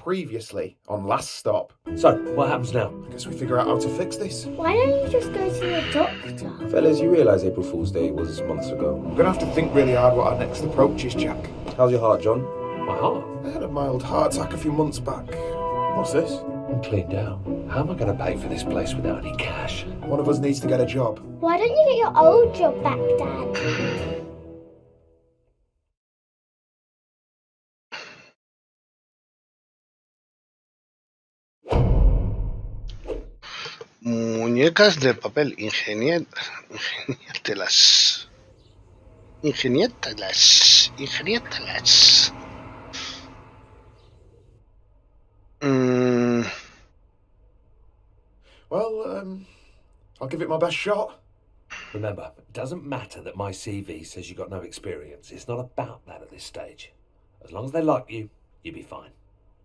previously on Last Stop. So, what happens now? I guess we figure out how to fix this. Why don't you just go to the doctor? Fellas, you realise April Fool's Day was months ago. We're going to have to think really hard what our next approach is, Jack. How's your heart, John? My heart? I had a mild heart attack a few months back. What's this? I'm cleaned out. How am I going to pay for this place without any cash? One of us needs to get a job. Why don't you get your old job back, Dad? Muñecas de papel, ingéniatelas. Ingéniatelas. Well, I'll give it my best shot. Remember, it doesn't matter that my CV says you got no experience. It's not about that at this stage. As long as they like you, you'll be fine.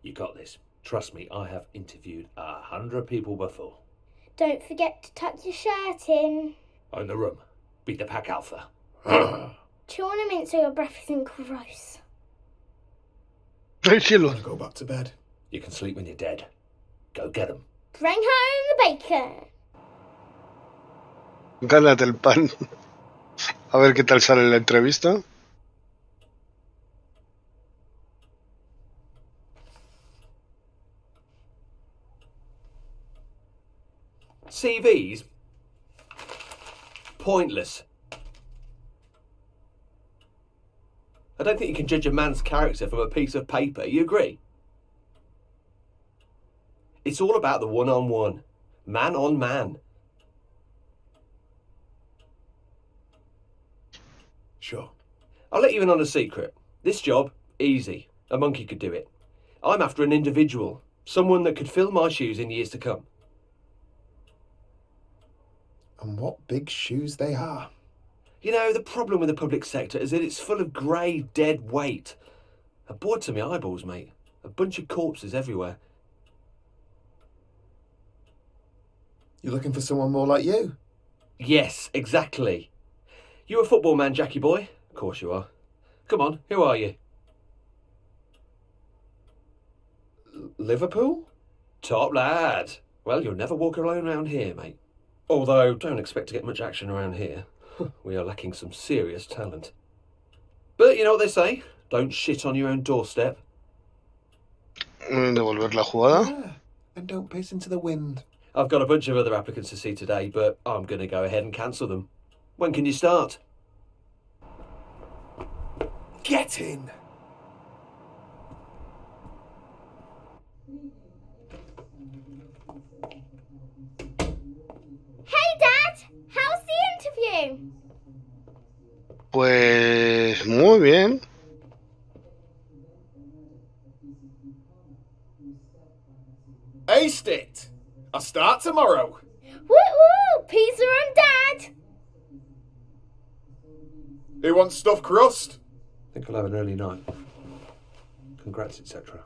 You got this. Trust me, I have interviewed 100 people before. Don't forget to tuck your shirt in. In the room. Beat the pack alpha. Chew on a mint so your breath isn't gross. ¡Ay, cielo! I'll go back to bed. You can sleep when you're dead. Go get 'em. Bring home the bacon. Gánate el pan. A ver qué tal sale la entrevista. CVs? Pointless. I don't think you can judge a man's character from a piece of paper. You agree? It's all about the one-on-one. Man on man. Sure. I'll let you in on a secret. This job, easy. A monkey could do it. I'm after an individual. Someone that could fill my shoes in years to come. And what big shoes they are. You know, the problem with the public sector is that it's full of grey, dead weight. I'm bored to my eyeballs, mate. A bunch of corpses everywhere. You're looking for someone more like you? Yes, exactly. You a football man, Jackie boy? Of course you are. Come on, who are you? Liverpool? Top lad. Well, you'll never walk alone around here, mate. Although, don't expect to get much action around here. We are lacking some serious talent. But you know what they say? Don't shit on your own doorstep. Devolver la jugada. Yeah, and don't piss into the wind. I've got a bunch of other applicants to see today, but I'm going to go ahead and cancel them. When can you start? Get in! Hey, Dad! How's the interview? Pues muy bien. Aced it! I'll start tomorrow. Woo-woo! Pizza on Dad! Who wants stuffed crust? I think I'll have an early night. Congrats, etc.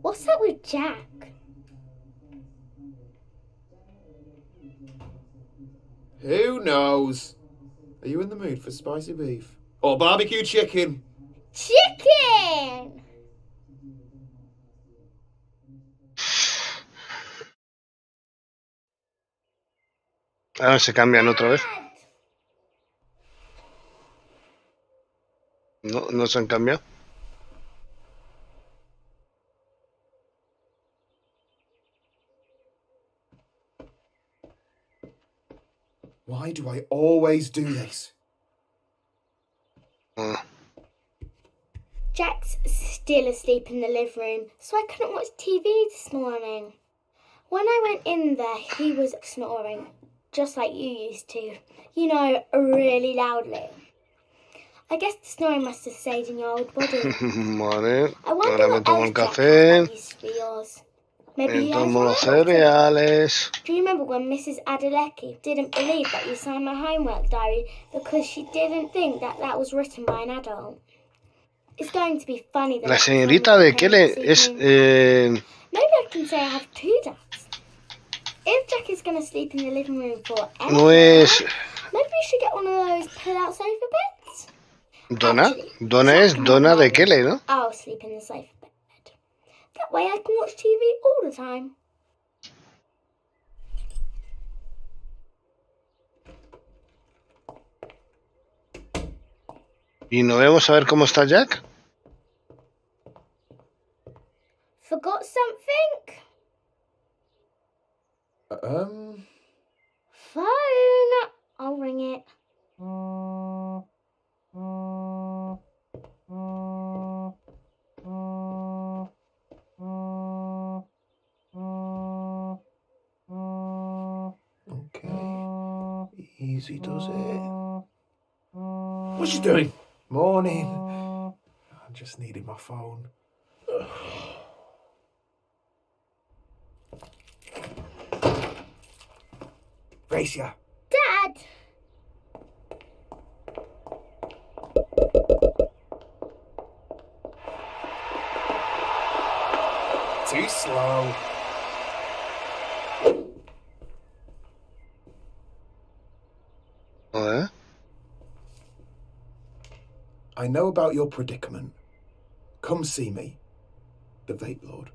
What's up with Jack? Who knows? Are you in the mood for spicy beef? Or barbecue chicken? Chicken! Ahora se cambian otra vez. No, no se han cambiado. Why do I always do this? Jack's still asleep in the living room, so I couldn't watch TV this morning. When I went in there, he was snoring, just like you used to. You know, really loudly. I guess the snoring must have stayed in your old body. Vale, I wonder ahora me what tomo else el Jack café. has that used to be yours. Maybe Me he has tomo los one. cereales. Do you remember when Mrs. Adelecki didn't believe that you signed my homework diary because she didn't think that that was written by an adult? It's going to be funny that La señorita de qué le es. Maybe I can say I have two dads. If Jack is going to sleep in the living room forever, No es. maybe we should get one of those pull-out sofa beds. ¿Dona? Actually, ¿Dona Jack es and dona de Mum, Kelly, no? I'll sleep in the sofa bed. That way I can watch TV all the time. ¿Y no vamos a ver cómo está Jack? Forgot something? Phone. I'll ring it. Okay. Easy does it. What's she doing? Morning. I just needed my phone. Gracia. Dad! Too slow. ¿Eh? I know about your predicament. Come see me, the Vape Lord.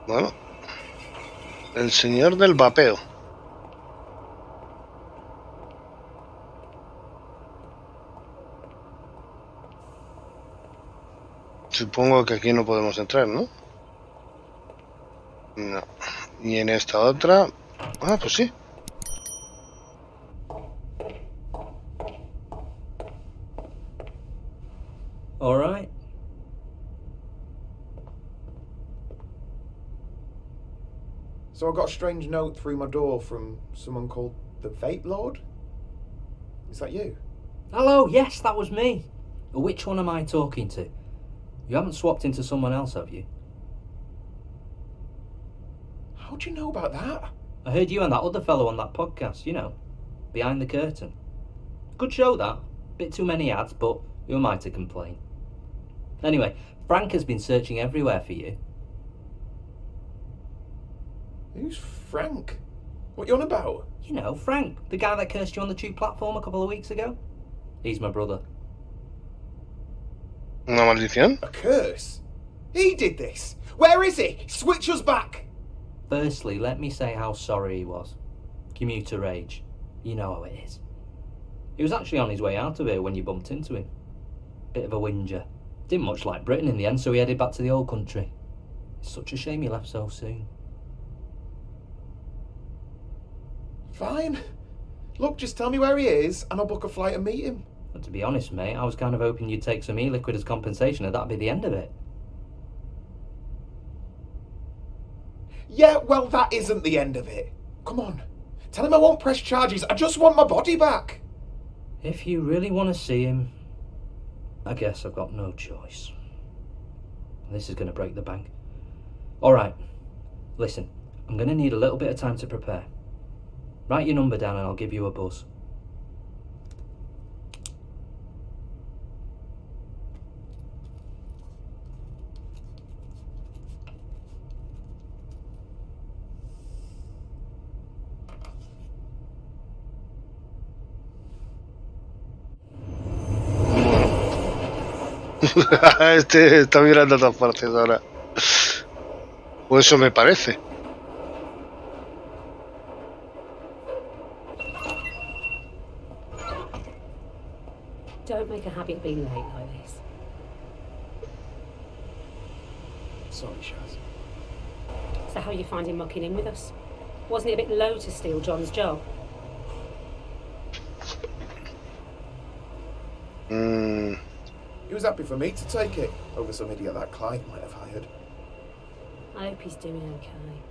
Bueno. El señor del vapeo. Supongo que aquí no podemos entrar, ¿no? No. Y en esta otra... Ah, pues sí. All right. So I got a strange note through my door from someone called the Vape Lord? Is that you? Hello, yes, that was me. Which one am I talking to? You haven't swapped into someone else, have you? How'd you know about that? I heard you and that other fellow on that podcast, you know, Behind the Curtain. Good show, that. Bit too many ads, but who am I to complain? Anyway, Frank has been searching everywhere for you. Who's Frank? What you on about? You know, Frank, the guy that cursed you on the tube platform a couple of weeks ago. He's my brother. ¿Una maldición? A curse? He did this. Where is he? Switch us back. Firstly, let me say how sorry he was. Commuter rage. You know how it is. He was actually on his way out of here when you bumped into him. Bit of a whinger. Didn't much like Britain in the end, so he headed back to the old country. It's such a shame he left so soon. Fine. Look, just tell me where he is and I'll book a flight and meet him. But to be honest, mate, I was kind of hoping you'd take some e-liquid as compensation and that'd be the end of it. Yeah, well, that isn't the end of it. Come on. Tell him I won't press charges. I just want my body back. If you really want to see him, I guess I've got no choice. This is going to break the bank. All right, listen, I'm going to need a little bit of time to prepare. Write your number down and I'll give you a buzz. Este está mirando a todas partes ahora. O eso me parece. Don't make a habit of being late like this. Sorry, Shaz. So how are you finding mucking in with us? Wasn't it a bit low to steal John's job? He was happy for me to take it over some idiot that Clive might have hired. I hope he's doing okay.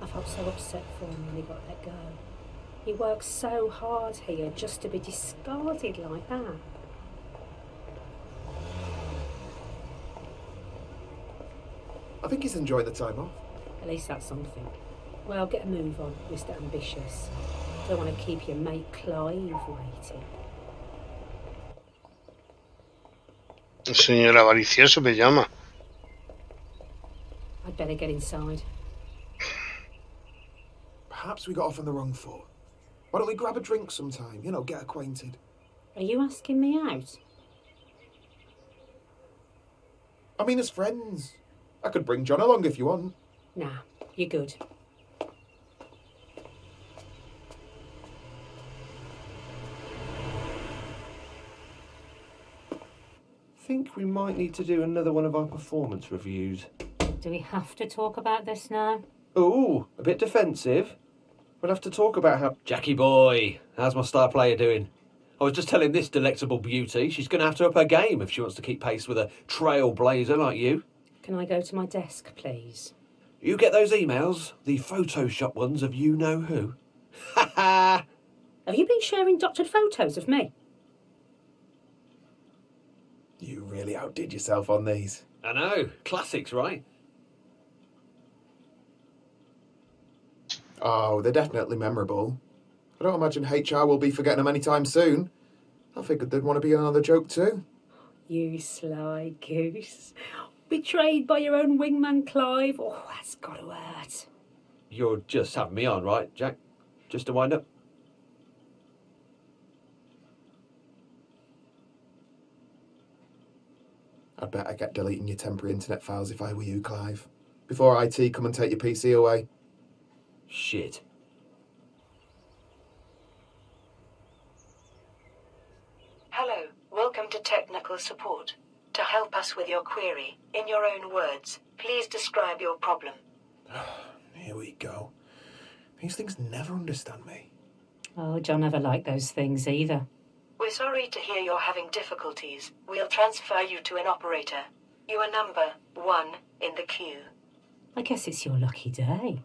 I felt so upset for him when he got let go. He worked so hard here just to be discarded like that. I think he's enjoying the time off. At least that's something. Well, get a move on, Mr. Ambitious. Don't want to keep your mate Clive waiting. El señor avaricioso me llama. I'd better get inside. Perhaps we got off on the wrong foot. Why don't we grab a drink sometime? You know, get acquainted. Are you asking me out? I mean, as friends. I could bring John along if you want. Nah, you're good. Think we might need to do another one of our performance reviews. Do we have to talk about this now? Ooh, a bit defensive. We'll have to talk about how... Jackie boy, how's my star player doing? I was just telling this delectable beauty she's going to have to up her game if she wants to keep pace with a trailblazer like you. Can I go to my desk, please? You get those emails? The Photoshop ones of you-know-who? Ha ha! Have you been sharing doctored photos of me? You really outdid yourself on these. I know. Classics, right? Oh, they're definitely memorable. I don't imagine HR will be forgetting them anytime soon. I figured they'd want to be in another joke too. You sly goose. Betrayed by your own wingman Clive. Oh, that's got to hurt. You're just having me on, right, Jack? Just to wind up? I'd better get deleting your temporary internet files if I were you, Clive. Before IT come and take your PC away. Shit. Hello, welcome to technical support. To help us with your query, in your own words, please describe your problem. Here we go. These things never understand me. Oh, John never liked those things either. We're sorry to hear you're having difficulties. We'll transfer you to an operator. You are number 1 in the queue. I guess it's your lucky day.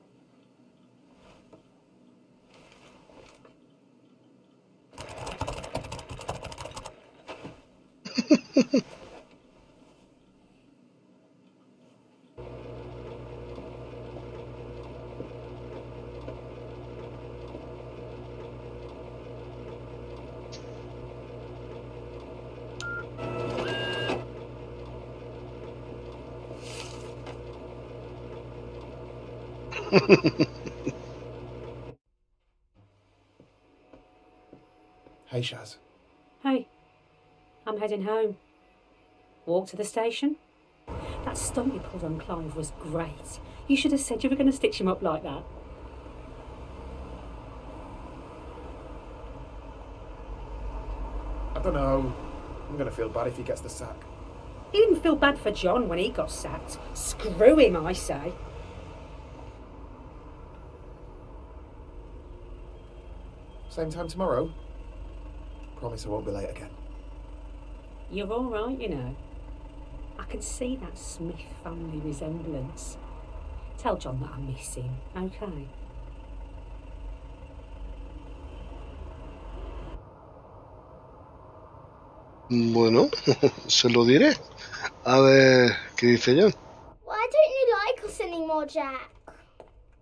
Hey, Shaz. Hey, I'm heading home. Walk to the station? That stunt you pulled on Clive was great. You should have said you were going to stitch him up like that. I don't know. I'm going to feel bad if he gets the sack. He didn't feel bad for John when he got sacked. Screw him, I say. Same time tomorrow? Promise I won't be late again. You're all right, you know. I can see that Smith family resemblance. Tell John that I miss him, okay? Bueno, se lo diré. A ver qué dice John. Why don't you like us anymore, Jack?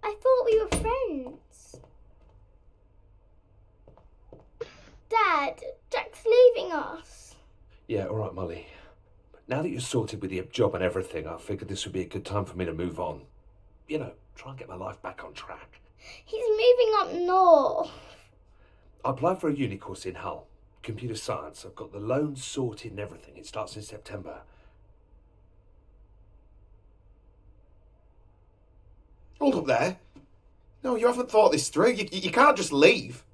I thought we were friends. Dad, Jack's leaving us. Yeah, all right, Molly. Now that you're sorted with your job and everything, I figured this would be a good time for me to move on. You know, try and get my life back on track. He's moving up north. I applied for a uni course in Hull. Computer science. I've got the loan sorted and everything. It starts in September. Hold up there. No, you haven't thought this through. You can't just leave.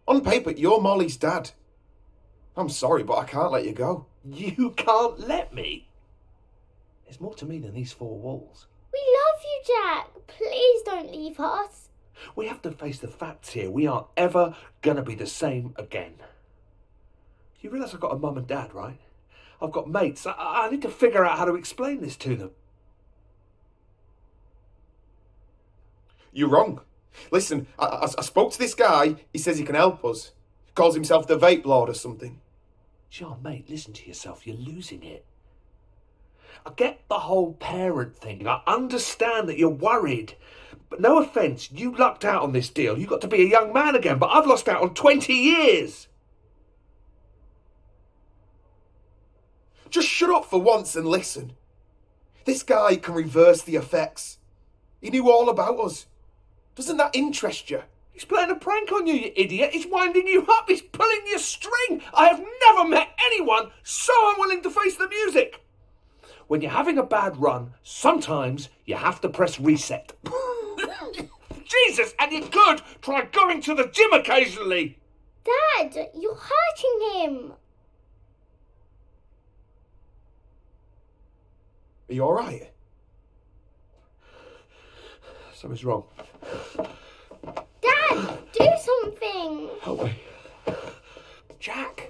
On paper, you're Molly's dad. I'm sorry, but I can't let you go. You can't let me? There's more to me than these four walls. We love you, Jack. Please don't leave us. We have to face the facts here. We aren't ever gonna be the same again. You realise I've got a mum and dad, right? I've got mates. I need to figure out how to explain this to them. You're wrong. Listen, I spoke to this guy. He says he can help us. Calls himself the Vape Lord or something. John, mate, listen to yourself. You're losing it. I get the whole parent thing. I understand that you're worried. But no offence, you lucked out on this deal. You got to be a young man again, but I've lost out on 20 years. Just shut up for once and listen. This guy can reverse the effects. He knew all about us. Doesn't that interest you? He's playing a prank on you, you idiot. He's winding you up. He's pulling your string. I have never met anyone so unwilling to face the music. When you're having a bad run, sometimes you have to press reset. Jesus, and you could try going to the gym occasionally. Dad, you're hurting him. Are you alright? Something's wrong. Dad, do something. Help me. Jack.